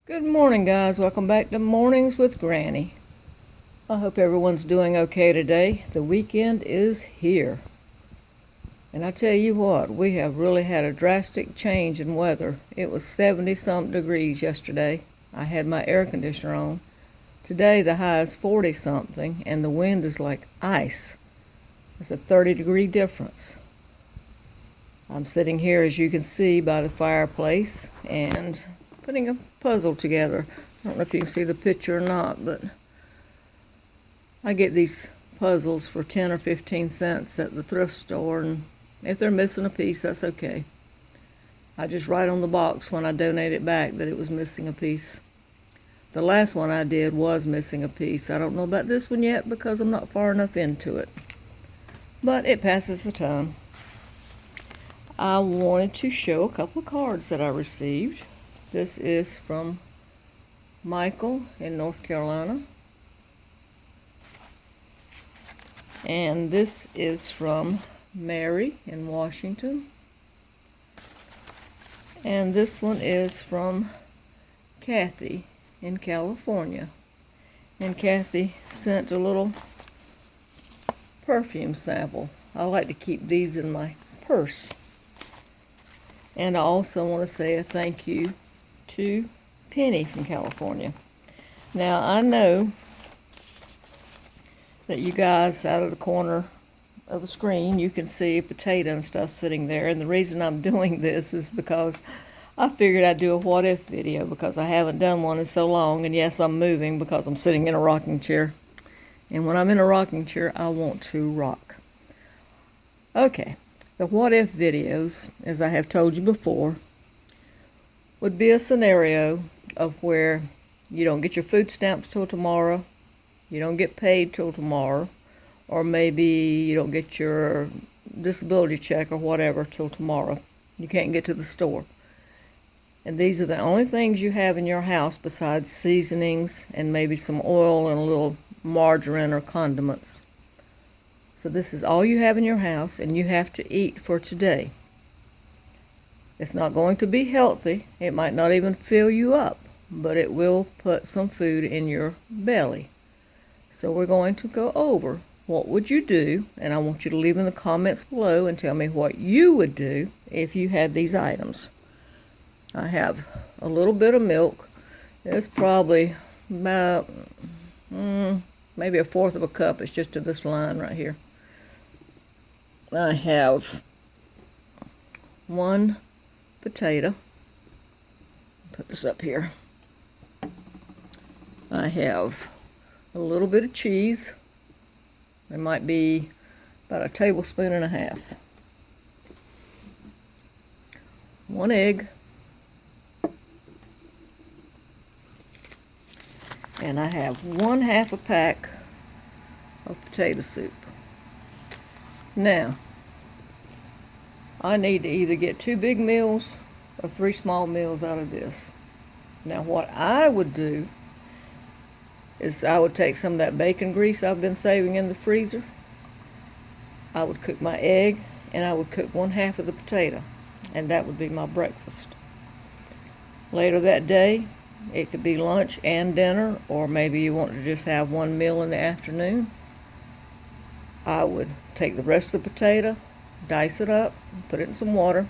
Good morning, guys. Welcome back to Mornings with Granny. I hope everyone's doing okay today. The weekend is here. And I tell you what, we have really had a drastic change in weather. It was 70-something degrees yesterday. I had my air conditioner on. Today the high is 40-something and the wind is like ice. It's a 30-degree difference. I'm sitting here, as you can see, by the fireplace and putting a puzzle together. I don't know if you can see the picture or not, but I get these puzzles for 10 or 15 cents at the thrift store, and if they're missing a piece, that's okay. I just write on the box when I donate it back that it was missing a piece. The last one I did was missing a piece. I don't know about this one yet because I'm not far enough into it, but it passes the time. I wanted to show a couple of cards that I received. This is from Michael in North Carolina. And this is from Mary in Washington. And this one is from Kathy in California. And Kathy sent a little perfume sample. I like to keep these in my purse. And I also want to say a thank you to Penny from California. Now, I know that you guys, out of the corner of the screen, you can see potato and stuff sitting there. And the reason I'm doing this is because I figured I'd do a what if video because I haven't done one in so long. And yes, I'm moving because I'm sitting in a rocking chair. And when I'm in a rocking chair, I want to rock. Okay, the what if videos, as I have told you before, would be a scenario of where you don't get your food stamps till tomorrow, you don't get paid till tomorrow, or maybe you don't get your disability check or whatever till tomorrow. You can't get to the store. And these are the only things you have in your house besides seasonings and maybe some oil and a little margarine or condiments. So this is all you have in your house, and you have to eat for today. It's not going to be healthy. It might not even fill you up, but it will put some food in your belly. So we're going to go over what would you do, and I want you to leave in the comments below and tell me what you would do if you had these items. I have a little bit of milk. It's probably about maybe a fourth of a cup. It's just to this line right here. I have one potato. Put this up here. I have a little bit of cheese. There might be about a tablespoon and a half. One egg. And I have 1/2 a pack of potato soup. Now, I need to either get 2 big meals or 3 small meals out of this. Now, what I would do is I would take some of that bacon grease I've been saving in the freezer. I would cook my egg, and I would cook 1/2 of the potato, and that would be my breakfast. Later that day, it could be lunch and dinner, or maybe you want to just have one meal in the afternoon. I would take the rest of the potato, dice it up, put it in some water,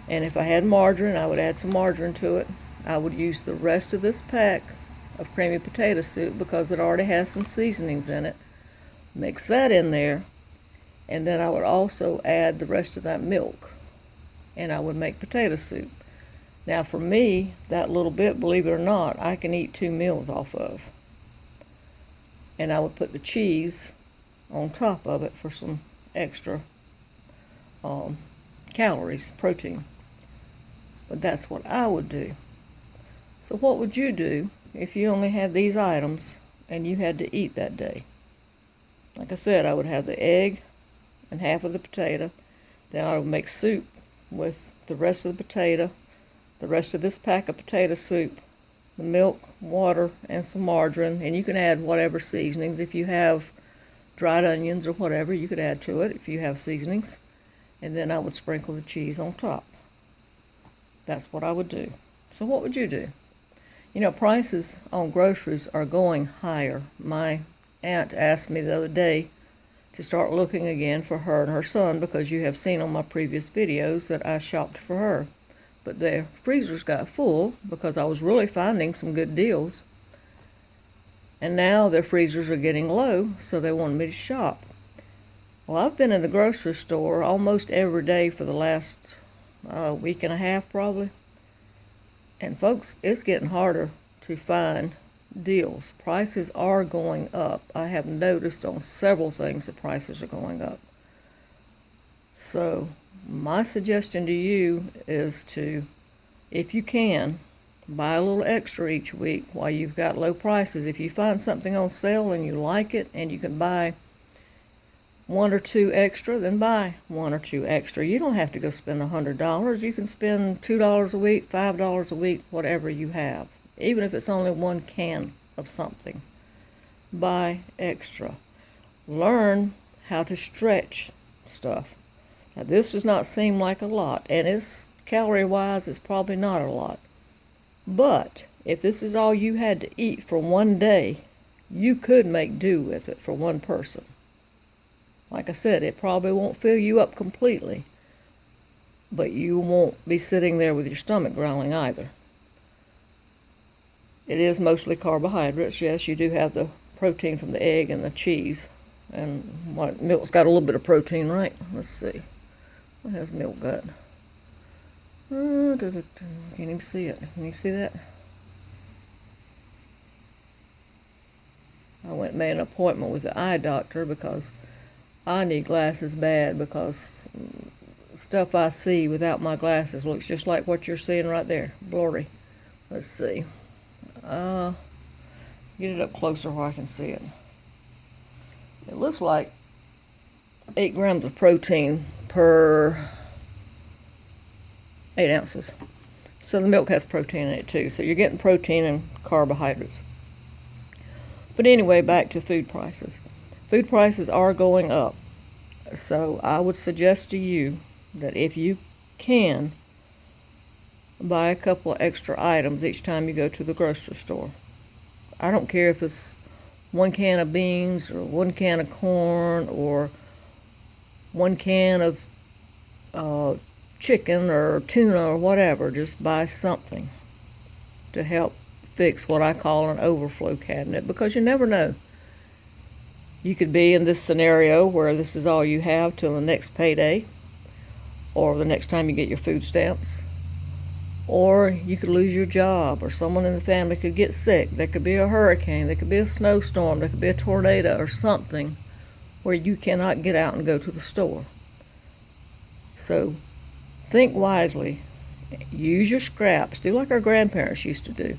and if I had margarine, I would add some margarine to it. I would use the rest of this pack of creamy potato soup because it already has some seasonings in it. Mix that in there, and then I would also add the rest of that milk, and I would make potato soup. Now for me, that little bit, believe it or not, I can eat 2 meals off of. And I would put the cheese on top of it for some extra calories, protein. But that's what I would do. So what would you do if you only had these items and you had to eat that day? Like I said, I would have the egg and 1/2 of the potato. Then I would make soup with the rest of the potato, the rest of this pack of potato soup, the milk, water, and some margarine. And you can add whatever seasonings. If you have dried onions or whatever, you could add to it if you have seasonings. And then I would sprinkle the cheese on top. That's what I would do. So what would you do? You know, prices on groceries are going higher. My aunt asked me the other day to start looking again for her and her son because you have seen on my previous videos that I shopped for her. But their freezers got full because I was really finding some good deals. And now their freezers are getting low, so they wanted me to shop. Well, I've been in the grocery store almost every day for the last week and a half probably. And folks, it's getting harder to find deals. Prices are going up. I have noticed on several things that prices are going up. So my suggestion to you is to, if you can, buy a little extra each week while you've got low prices. If you find something on sale and you like it and you can buy one or two extra, then buy one or two extra. You don't have to go spend $100. You can spend $2 a week, $5 a week, whatever you have. Even if it's only one can of something. Buy extra. Learn how to stretch stuff. Now this does not seem like a lot, and it's calorie-wise, it's probably not a lot. But if this is all you had to eat for one day, you could make do with it for one person. Like I said, it probably won't fill you up completely, but you won't be sitting there with your stomach growling either. It is mostly carbohydrates. Yes, you do have the protein from the egg and the cheese. And what, milk's got a little bit of protein, right? Let's see. What has milk got? Can't even see it. Can you see that? I went and made an appointment with the eye doctor because I need glasses bad because stuff I see without my glasses looks just like what you're seeing right there. Blurry. Let's see. Get it up closer where I can see it. It looks like 8 grams of protein per 8 ounces. So the milk has protein in it too. So you're getting protein and carbohydrates. But anyway, back to food prices. Food prices are going up. So I would suggest to you that if you can, buy a couple of extra items each time you go to the grocery store. I don't care if it's 1 can of beans or 1 can of corn or 1 can of chicken or tuna or whatever. Just buy something to help fix what I call an overflow cabinet, because you never know. You could be in this scenario where this is all you have till the next payday or the next time you get your food stamps. Or you could lose your job, or someone in the family could get sick. There could be a hurricane, there could be a snowstorm, there could be a tornado or something where you cannot get out and go to the store. So think wisely. Use your scraps. Do like our grandparents used to do.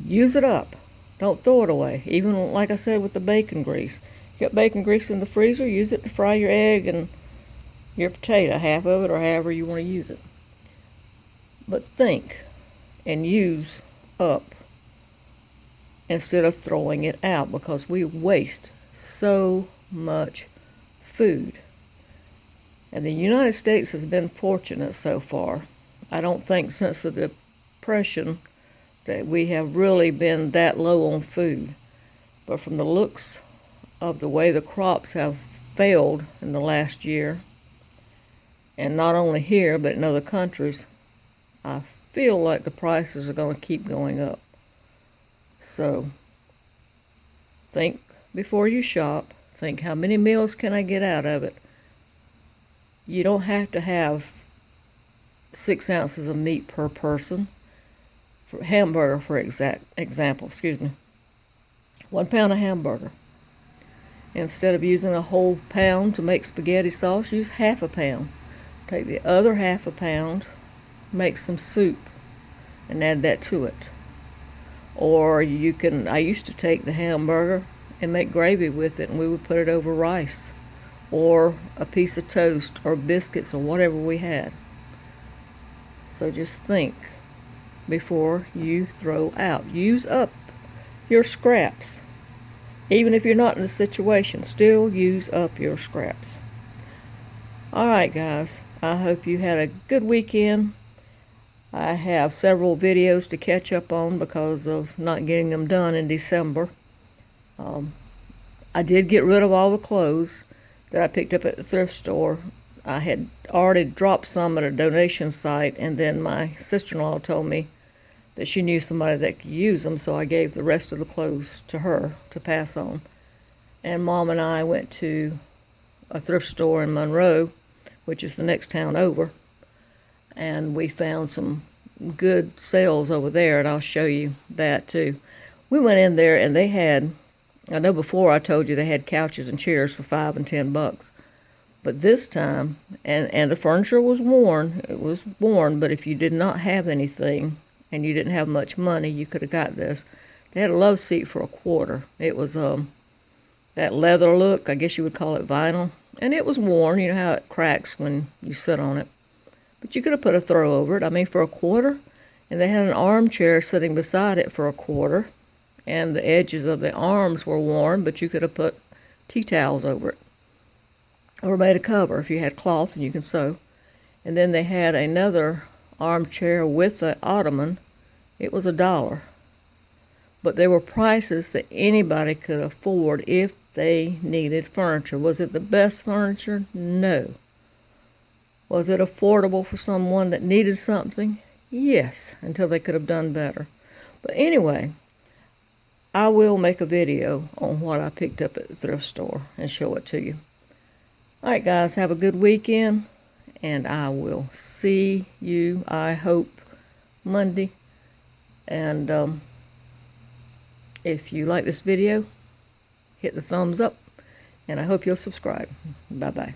Use it up. Don't throw it away. Even like I said with the bacon grease. You got bacon grease in the freezer, use it to fry your egg and your potato, half of it or however you want to use it. But think and use up instead of throwing it out, because we waste so much food. And the United States has been fortunate so far. I don't think since the Depression that we have really been that low on food. But from the looks of the way the crops have failed in the last year, and not only here but in other countries, I feel like the prices are going to keep going up. So think before you shop. Think, how many meals can I get out of it? You don't have to have 6 ounces of meat per person. For hamburger, for example, 1 pound of hamburger. Instead of using a whole pound to make spaghetti sauce, use half a pound. Take the other half a pound, make some soup, and add that to it. Or you can, I used to take the hamburger and make gravy with it, and we would put it over rice or a piece of toast or biscuits or whatever we had. So just think before you throw out. Use up your scraps. Even if you're not in a situation, still use up your scraps. All right, guys. I hope you had a good weekend. I have several videos to catch up on because of not getting them done in December. I did get rid of all the clothes that I picked up at the thrift store. I had already dropped some at a donation site, and then my sister-in-law told me that she knew somebody that could use them, so I gave the rest of the clothes to her to pass on. And Mom and I went to a thrift store in Monroe, which is the next town over, and we found some good sales over there, and I'll show you that too. We went in there and they had, I know before I told you they had couches and chairs for $5 and $10, but this time, and the furniture was worn, it was worn, but if you did not have anything and you didn't have much money, you could have got this. They had a love seat for $1. It was that leather look, I guess you would call it vinyl, and it was worn. You know how it cracks when you sit on it. But you could have put a throw over it, I mean, for $1. And they had an armchair sitting beside it for $1. And the edges of the arms were worn, but you could have put tea towels over it. Or made a cover if you had cloth and you can sew. And then they had another armchair with the ottoman. It was $1. But there were prices that anybody could afford if they needed furniture. Was it the best furniture? No. Was it affordable for someone that needed something? Yes, until they could have done better. But anyway, I will make a video on what I picked up at the thrift store and show it to you. All right, guys, have a good weekend, and I will see you, I hope, Monday. And if you like this video, hit the thumbs up, and I hope you'll subscribe. Bye-bye.